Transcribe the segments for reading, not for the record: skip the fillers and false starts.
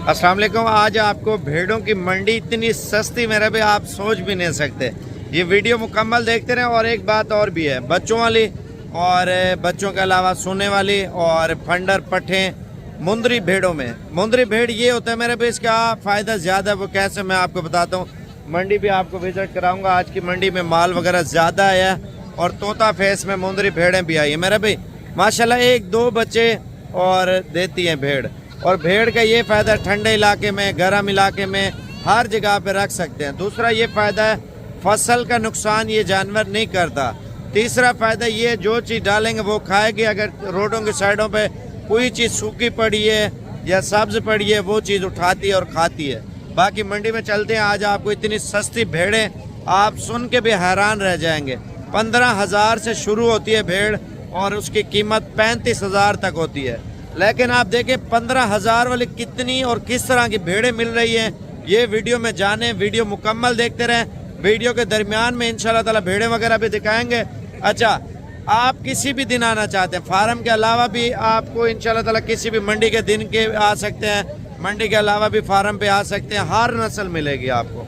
अस्सलाम वालेकुम। आज आपको भेड़ों की मंडी इतनी सस्ती मेरे भी आप सोच भी नहीं सकते। ये वीडियो मुकम्मल देखते रहें। और एक बात और भी है, बच्चों वाली और बच्चों के अलावा सोने वाली और फंडर पट्ठे मुंदरी भेड़ों में। मुंदरी भेड़ ये होता है मेरे भी, इसका फ़ायदा ज़्यादा है। वो कैसे मैं आपको बताता हूँ। मंडी भी आपको विज़िट कराऊँगा। आज की मंडी में माल वगैरह ज़्यादा आया और तोता फेस में मुंदरी भेड़ें भी आई है मेरे भाई। माशाल्लाह 1-2 बच्चे और देती हैं भेड़। और भेड़ का ये फ़ायदा, ठंडे इलाके में, गर्म इलाके में, हर जगह पे रख सकते हैं। दूसरा ये फ़ायदा है, फसल का नुकसान ये जानवर नहीं करता। तीसरा फ़ायदा ये, जो चीज़ डालेंगे वो खाएगी। अगर रोडों की साइडों पे कोई चीज़ सूखी पड़ी है या सब्ज़ पड़ी है, वो चीज़ उठाती है और खाती है। बाकी मंडी में चलते हैं। आज आपको इतनी सस्ती भेड़ें आप सुन के भी हैरान रह जाएंगे। 15,000 से शुरू होती है भेड़ और उसकी कीमत 35,000 तक होती है। लेकिन आप देखें 15,000 वाली कितनी और किस तरह की भेड़ें मिल रही हैं, ये वीडियो में जाने। वीडियो मुकम्मल देखते रहें। वीडियो के दरमियान में इंशाल्लाह ताला भेड़ें वगैरह भी दिखाएंगे। अच्छा, आप किसी भी दिन आना चाहते हैं, फार्म के अलावा भी आपको इंशाल्लाह ताला किसी भी मंडी के दिन के आ सकते हैं। मंडी के अलावा भी फार्म पे आ सकते हैं। हर नस्ल मिलेगी आपको।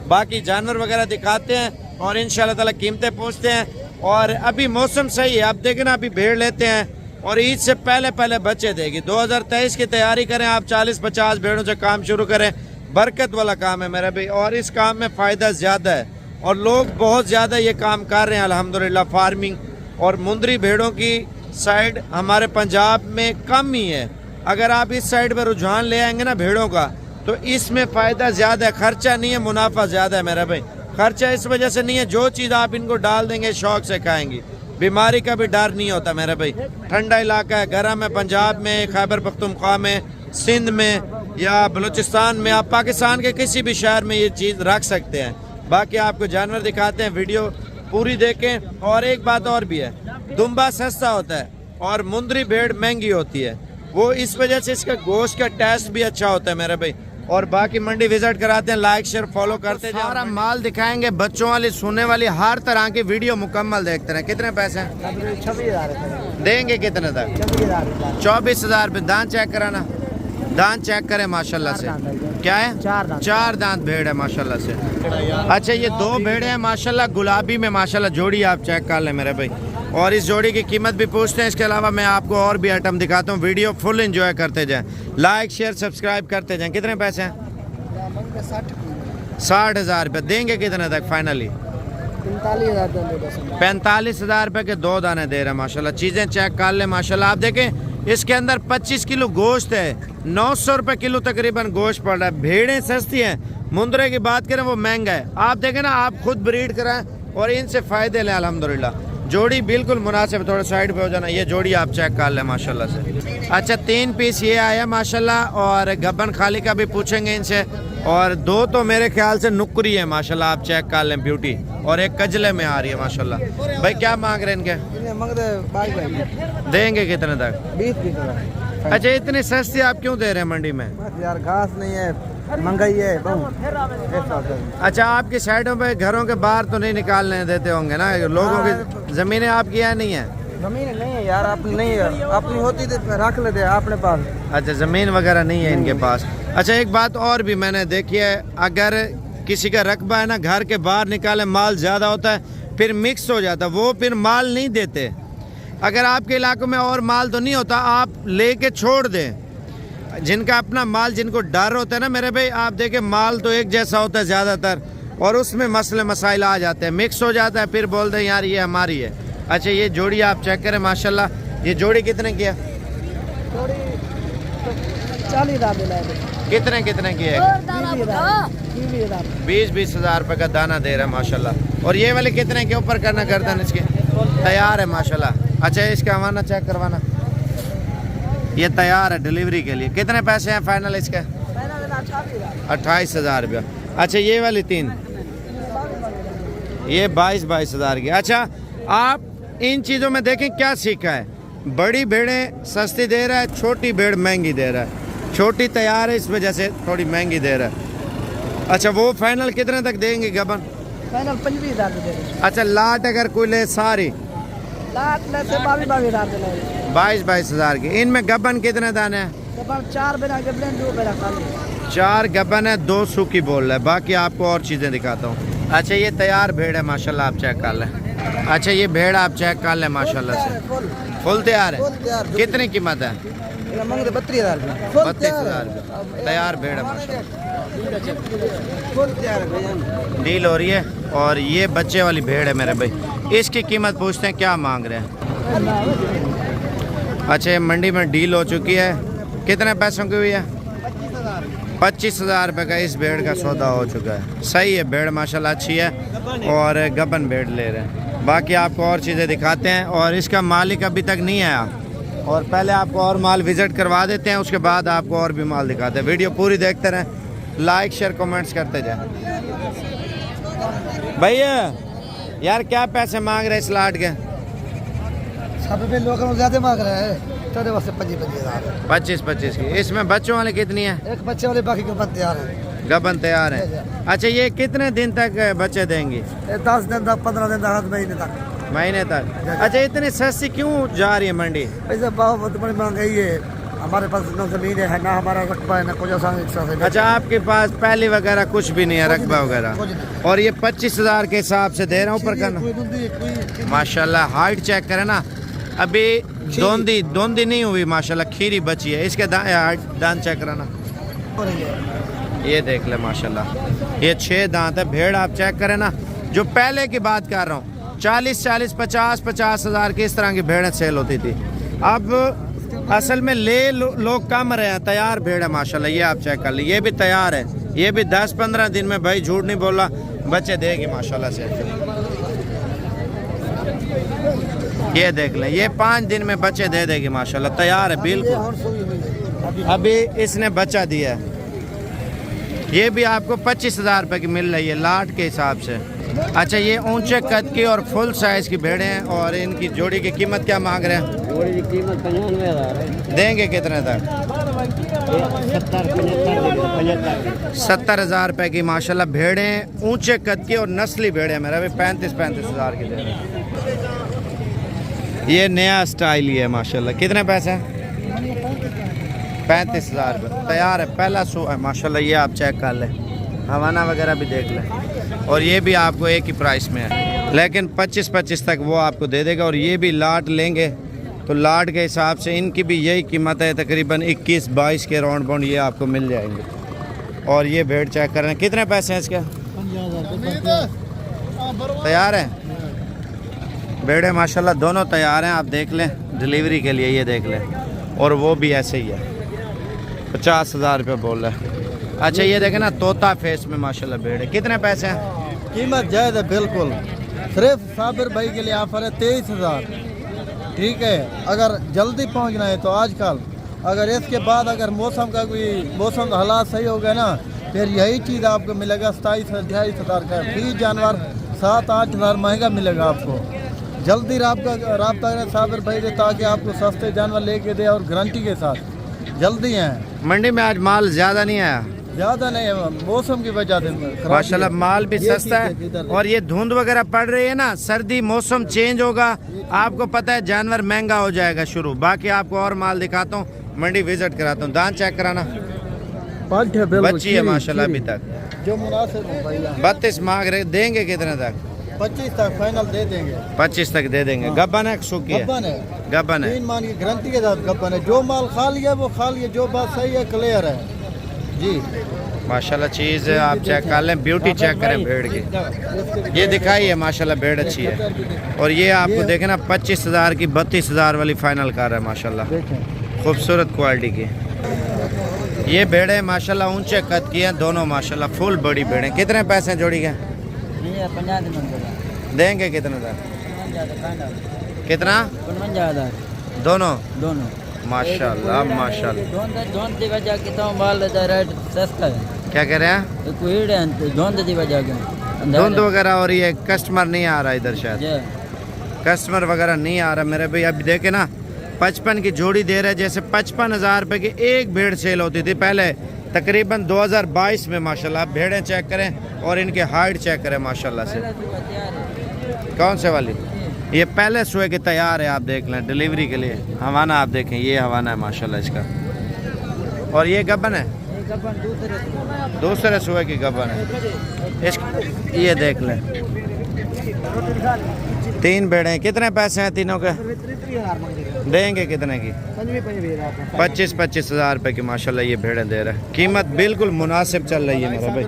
बाकी जानवर वगैरह दिखाते हैं और इंशाल्लाह ताला कीमतें पूछते हैं। और अभी मौसम सही है। आप देखें ना, अभी भेड़ लेते हैं और ईद से पहले पहले बच्चे देगी। 2023 की तैयारी करें आप। 40-50 भेड़ों से काम शुरू करें। बरकत वाला काम है मेरा भाई और इस काम में फ़ायदा ज़्यादा है और लोग बहुत ज़्यादा ये काम कर रहे हैं अल्हम्दुलिल्लाह। फार्मिंग और मुंदरी भेड़ों की साइड हमारे पंजाब में कम ही है। अगर आप इस साइड पर रुझान ले आएंगे ना भेड़ों का, तो इसमें फ़ायदा ज़्यादा है। खर्चा नहीं है, मुनाफा ज़्यादा है मेरा भाई। खर्चा इस वजह से नहीं है, जो चीज़ आप इनको डाल देंगे शौक से खाएंगी। बीमारी का भी डर नहीं होता मेरा भाई। ठंडा इलाका है, गर्म है। पंजाब में, खैबर पख्तूनख्वा में, सिंध में या बलूचिस्तान में, आप पाकिस्तान के किसी भी शहर में ये चीज़ रख सकते हैं। बाकी आपको जानवर दिखाते हैं, वीडियो पूरी देखें। और एक बात और भी है, दुम्बा सस्ता होता है और मुंदरी भेड़ महंगी होती है। वो इस वजह से इसका गोश्त का टेस्ट भी अच्छा होता है मेरा भाई। और बाकी मंडी विजिट कराते हैं। लाइक शेयर फॉलो करते जाओ। सारा माल दिखाएंगे, बच्चों वाली, सोने वाली, हर तरह की वीडियो मुकम्मल देखते रहे। कितने पैसे हैं? 26,000 देंगे। कितने तक? 24,000 रुपये। दांत चेक कराना, दांत चेक करें माशाल्लाह से। क्या है? 4 दांत भेड़ है माशाल्लाह से। अच्छा, ये 2 भेड़े हैं माशाल्लाह, गुलाबी में माशाल्लाह। जोड़ी आप चेक कर लें मेरे भाई। और इस जोड़ी की कीमत भी पूछते हैं। इसके अलावा मैं आपको और भी आइटम दिखाता हूँ। वीडियो फुल एंजॉय करते जाएं, लाइक शेयर सब्सक्राइब करते जाएं। कितने पैसे हैं? 60,000 रुपये। देंगे कितने तक फाइनली? 45,000 रुपये के 2 दाने दे रहे हैं माशाल्लाह। चीज़ें चेक कर लें माशाल्लाह। आप देखें इसके अंदर 25 किलो गोश्त है। 900 रुपये किलो तकरीबन गोश्त पड़ रहा है। भेड़ें सस्ती हैं, मुंदरे की बात करें वो महंगा है। आप देखें ना, आप खुद ब्रीड कराएं और इनसे फ़ायदे लें अल्हम्दुलिल्लाह। जोड़ी बिल्कुल मुनासिब। थोड़ा साइड पे हो जाना। ये जोड़ी आप चेक कर लें माशाल्लाह से। अच्छा, 3 पीस ये आया माशाल्लाह। और गब्बन खाली का भी पूछेंगे इनसे। और 2 तो मेरे ख्याल से नुकरी है माशाल्लाह। आप चेक कर लें, ब्यूटी। और एक कजले में आ रही है माशाल्लाह। भाई क्या मांग रहे हैं इनके? देंगे कितने तक? 20। अच्छा, इतनी सस्ती आप क्यों दे रहे हैं मंडी में? यार घास नहीं है, महंगाई है। अच्छा, आपकी साइडों पे घरों के बाहर तो नहीं निकालने देते होंगे ना? लोगों की ज़मीनें आपकी है नहीं है? जमीन नहीं है यार, अपनी नहीं है। अपनी होती तो रख लेते अपने पास। अच्छा, ज़मीन वगैरह नहीं है इनके पास। अच्छा, एक बात और भी मैंने देखी है, अगर किसी का रकबा है ना, घर के बाहर निकाले माल ज़्यादा होता है, फिर मिक्स हो जाता है, वो फिर माल नहीं देते। अगर आपके इलाकों में और माल तो नहीं होता, आप लेके छोड़ दें। जिनका अपना माल, जिनको डर होता है ना मेरे भाई, आप देखें माल तो एक जैसा होता है ज़्यादातर और उसमें मसले मसाइल आ जाते हैं, मिक्स हो जाता है, फिर बोलते हैं यार ये हमारी है। अच्छा, ये जोड़ी आप चेक करें माशाल्लाह। ये जोड़ी कितने की है? 40,000। कितने की है? 20,000 रुपये का दाना दे रहा है माशाल्लाह। और ये वाले कितने के ऊपर करना गर्दन इसके? तैयार है माशाल्लाह। अच्छा, इसका हवाना चेक करवाना। ये तैयार है डिलीवरी के लिए। कितने पैसे हैं फाइनल इसके? 28,000 रुपया। अच्छा, ये वाली 3, ये 22,000 की। अच्छा, आप इन चीज़ों में देखें क्या सीखा है। बड़ी भेड़ें सस्ती दे रहा है, छोटी भेड़ महंगी दे रहा है। छोटी तैयार है, इस वजह से थोड़ी महंगी दे रहा है। अच्छा, वो फाइनल कितने तक देंगे गबन? फाइनल 25,000 दे रहे। अच्छा, लाट अगर कोई ले सारी? लाट ले से 22,000 दे रहे। 22,000 की। इनमें गबन कितने दाने हैं? चार बिना गबन 2 बिना खाली 4 गबन है 2 सूखी बोल रहा है। बाकी आपको और चीज़ें दिखाता हूँ। अच्छा ये तैयार भेड़ है माशाल्लाह, आप चेक कर लें। अच्छा ये भेड़ आप चेक कर लें माशाल्लाह से, फुल तैयार है। कितनी कीमत है? 32,000 32,000 तैयार भेड़ है माशाल्लाह, डील हो रही है। और ये बच्चे वाली भेड़ है मेरे भाई, इसकी कीमत पूछते हैं क्या मांग रहे हैं। अच्छा ये मंडी में डील हो चुकी है, कितने पैसों की हुई है? 25,000 रुपये का इस भेड़ का सौदा हो चुका है। सही है, भेड़ माशाल्लाह अच्छी है और गबन भेड़ ले रहे हैं। बाकी आपको और चीज़ें दिखाते हैं और इसका मालिक अभी तक नहीं आया, और पहले आपको और माल विज़िट करवा देते हैं, उसके बाद आपको और भी माल दिखाते हैं। वीडियो पूरी देखते रहें, लाइक शेयर कमेंट्स करते जाएं। भैया यार क्या पैसे मांग रहे हैं इस लाट के? सब पे लोग ज़्यादा मांग रहे हैं, तेरे वास्ते 25,000 25 की। इसमें बच्चों वाले कितनी है? एक बच्चे वाले, बाकी के बन तैयार है। गबन तैयार है। अच्छा ये कितने दिन तक बच्चे देंगी? 10 दिन तक, 15 दिन तक, महीने तक। महीने तक। अच्छा इतनी सस्ती क्यों जा रही है मंडी? ऐसे बहुत बड़ी महंगाई है, हमारे पास ना जमीन है ना हमारा रकबा है ना कुछ आसान। अच्छा आपके पास पहली वगैरह कुछ भी नहीं है, रकबा वगैरह, और ये 25,000 के हिसाब से दे रहा हूँ ऊपर का ना। माशाल्लाह हाइट चेक करें ना, अभी दोंदी नहीं हुई माशाल्लाह, खीरी बची है। इसके दांत चेक कराना, ये देख ले माशाल्लाह, ये 6 दांत है। भेड़ आप चेक करें ना, जो पहले की बात कर रहा हूँ 40, 50 हज़ार की इस तरह की भेड़ें सेल होती थी। अब असल में लोग कम रहे हैं। तैयार भेड़ है माशाल्लाह, ये आप चेक कर ली, ये भी तैयार है। ये भी 10-15 दिन में, भाई झूठ नहीं बोला, बच्चे देगी माशाल्लाह से। ये देख लें, ये 5 दिन में बच्चे दे देगी माशाल्लाह, तैयार है बिल्कुल। अभी इसने बच्चा दिया है। ये भी आपको 25,000 रुपये की मिल रही है लाट के हिसाब से। अच्छा ये ऊंचे कद की और फुल साइज की भेड़ें हैं, और इनकी जोड़ी की कीमत क्या मांग रहे हैं? जोड़ी की कीमत 95,000 है। देंगे कितने तक? 70,000 रुपये की माशाल्लाह भेड़ें, ऊंचे कद की और नस्ली भेड़ें मेरा भी 35,000 की दे रहे हैं। ये नया स्टाइल ही है माशाल्लाह। कितने पैसे? 35,000 रुपये तैयार है, पहला सो है माशाल्लाह। ये आप चेक कर लें, हवाना वगैरह भी देख लें, और ये भी आपको एक ही प्राइस में है, लेकिन 25 तक वो आपको दे देगा। और ये भी लाट लेंगे तो लाट के हिसाब से इनकी भी यही कीमत है, तकरीबन 21-22 के राउंड बाउंड ये आपको मिल जाएंगे। और ये भेड़ चेक करें, कितने पैसे हैं इसके? तैयार है भेड़े माशाल्लाह, दोनों तैयार हैं। आप देख लें डिलीवरी के लिए, ये देख लें। और वो भी ऐसे ही है, 50,000 रुपये बोल रहा है। अच्छा ये देखें ना, तोता फेस में माशाल्लाह भेड़ है। कितने पैसे हैं? कीमत जायज़ है बिल्कुल, सिर्फ साबिर भाई के लिए ऑफर है 23,000। ठीक है, अगर जल्दी पहुंचना है तो आजकल, अगर इसके बाद अगर मौसम हालात सही हो गए ना, फिर यही चीज़ आपको मिलेगा 27-28,000 का। 20 जानवर 7-8 हज़ार महंगा मिलेगा आपको। जल्दी रब्ता करें साबिर भाई से, ताकि आपको सस्ते जानवर लेके दे और गारंटी के साथ। जल्दी हैं। मंडी में आज माल ज़्यादा नहीं आया? ज़्यादा नहीं है, मौसम की वजह से माशाल्लाह माल भी सस्ता है। और ये धुंध वगैरह पड़ रही है ना, सर्दी मौसम चेंज होगा, आपको पता है जानवर महंगा हो जाएगा शुरू। बाकी आपको और माल दिखाता हूँ, मंडी विजिट कराता हूँ। दांत चेक कराना, बच्ची है माशाल्लाह अभी तक। जो मुनासिब 32 मांग रहे, देंगे कितने तक? 25 तक फाइनल दे देंगे। 25 तक दे देंगे। गब्बन है सूखी है? गब्बन है, 3 मान की गारंटी के साथ गब्बन है। जो माल खा लिया वो खा लिया, जो बात सही है क्लियर है जी। माशाल्लाह चीज़ आप चेक कर लें, ब्यूटी चेक करें भेड़ की। ये दिखाई है माशाल्लाह, भेड़ अच्छी है। और ये आपको देखें ना, 25,000 की 32,000 वाली फाइनल कार है माशाल्लाह, खूबसूरत क्वालिटी की। ये भेड़े माशाल्लाह ऊंचे कद की हैं दोनों माशाल्लाह, फुल बड़ी भेड़े। कितने पैसे जोड़ी के? देंगे कितने तक? कितना? 55,000 दोनों दोनों माशाल्लाह माशाल्लाह। सस्ता है। क्या कह रहे हैं? धुंध वगैरह हो रही है, कस्टमर नहीं आ रहा इधर, शायद कस्टमर वगैरह नहीं आ रहा मेरे भाई। अभी देखे ना, 55 की जोड़ी दे रहे, जैसे 55,000 रुपये की एक भेड़ सेल होती थी पहले, तकरीबन 2022 में माशाल्लाह। भेड़ें चेक करें और इनके हाइट चेक करें माशाल्लाह से। कौन से वाली? ये पहले सुए के तैयार है, आप देख लें डिलीवरी के लिए। हवाना आप देखें, ये हवाना है माशाल्लाह इसका। और ये गब्बन है, दूसरे सुबह की गब्बन है। इस ये देख लें, 3 भेड़े हैं। कितने पैसे हैं तीनों के? देंगे कितने की? 25-25 हज़ार रुपये की माशाल्लाह ये भेड़ें दे रहे हैं। कीमत बिल्कुल मुनासिब चल रही है मेरा भाई।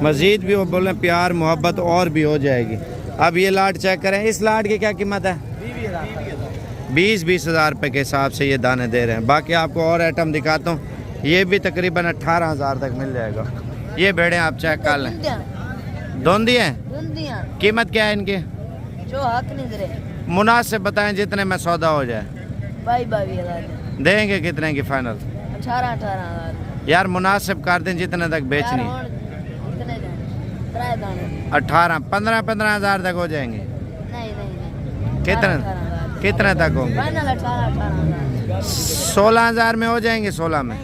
मज़ीद भी वो बोले प्यार मोहब्बत और भी हो जाएगी। अब ये लाट चेक करें, इस लाट की क्या कीमत है? 20-20 हज़ार रुपये के हिसाब से ये दाने दे रहे हैं। बाकी आपको और आइटम दिखाता हूँ, ये भी तकरीबन 18 हज़ार तक मिल जाएगा। ये भेड़ें आप चेक कर लें, धोंदी हैं। कीमत क्या है इनकी? जो हक नहीं दे रहे, मुनासिब बताएं जितने में सौदा हो जाए। 22,000 देंगे कितने की फाइनल? 18,000 यार मुनासिब कर दें जितने तक बेचनी। 18 15 हज़ार तक हो जाएंगे। नहीं कितने तक होंगे? 16 हज़ार में हो जाएंगे। 16 में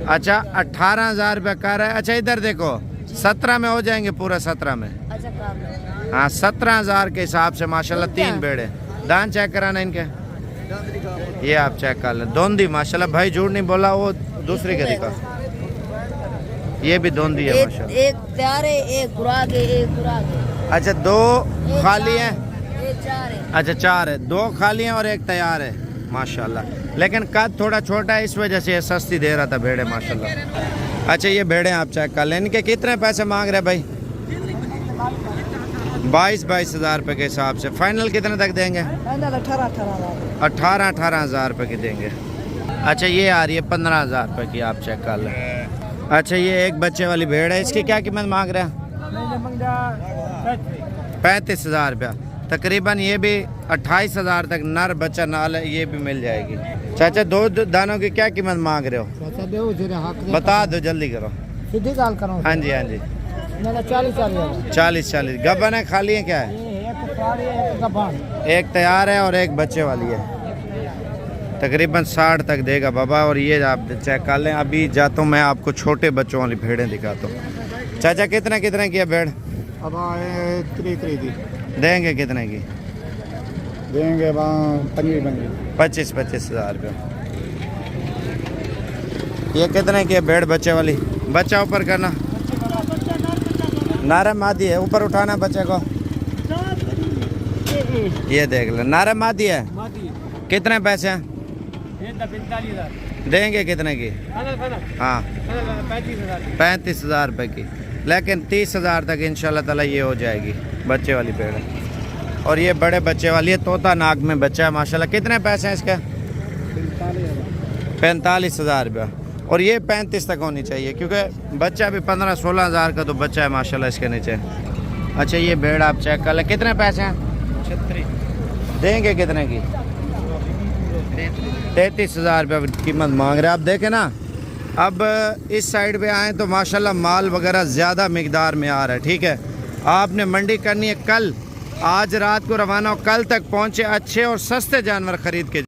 अच्छा 18 हज़ार रुपये कर रहा है। अच्छा इधर देखो, 17 में हो जाएंगे, पूरा 17 में। हाँ 17 हज़ार के हिसाब से माशाल्लाह 3 भेड़े। दान चेक कराना इनके, ये आप चेक कर लें। धोंदी माशाल्लाह, भाई झूठ नहीं बोला, वो दूसरी का दिखा। ये भी धोंदी है माशाल्लाह। एक तैयार है, एक खुराक है, एक खुराक है। अच्छा 2 खाली हैं, एक 4 है। अच्छा 4 है, 2 खाली हैं और 1 तैयार है माशाल्लाह। लेकिन कद थोड़ा छोटा है, इस वजह से सस्ती दे रहा था भेड़े माशाल्लाह। अच्छा ये भेड़े आप चेक कर लें, इनके कितने पैसे मांग रहे हैं भाई? 22-22 हज़ार रुपये के हिसाब से। फाइनल कितने तक देंगे? 18 हज़ार रुपये की देंगे। अच्छा ये आ रही है 15 हज़ार रुपये की, आप चेक कर लें। अच्छा ये एक बच्चे वाली भेड़ है, इसकी क्या कीमत मांग रहे हैं? 35 हज़ार रुपया। तकरीबन ये भी 28 हज़ार तक नर बच्चा नाल है, ये भी मिल जाएगी। चाचा 2 दानों की क्या कीमत मांग रहे हो? बता दो, जल्दी करो। सीधी गाल करो। हाँ जी हाँ जी। 40 गब्बन है, खाली है क्या है? एक तैयार है और एक बच्चे वाली है। तकरीबन 60 तक देगा बाबा। और ये आप चेक कर लें। अभी जाता हूँ मैं, आपको छोटे बच्चों वाली भेड़ें दिखाता हूँ। चाचा कितने की है भेड़? अब देंगे कितने की? देंगे 25-25 हज़ार रुपये। ये कितने की है भेड़ बच्चे वाली? बच्चा ऊपर करना, नारा मादी है, ऊपर उठाना बच्चे को। ये देख लो, नारा मादी है। कितने पैसे हैं? 45,000 देंगे कितने की? हाँ 35 हज़ार रुपये की। लेकिन 30 हज़ार तक इंशाल्लाह ताला ये हो जाएगी बच्चे वाली भेड़। और ये बड़े बच्चे वाली है, तोता नाक में बच्चा है माशाल्लाह। कितने पैसे हैं इसके? 45 हज़ार रुपया। और ये 35 तक होनी चाहिए, क्योंकि बच्चा भी 15-16 हज़ार का तो बच्चा है माशाल्लाह इसके नीचे। अच्छा ये भेड़ आप चेक कर लें, कितने पैसे हैं? 36 देंगे कितने की? 33 हज़ार रुपये कीमत मांग रहे हैं। आप देखें ना, अब इस साइड पे आएँ तो माशाल्लाह माल वगैरह ज़्यादा मिकदार में आ रहा है। ठीक है, आपने मंडी करनी है कल, आज रात को रवाना हो, कल तक पहुँचे, अच्छे और सस्ते जानवर ख़रीद के।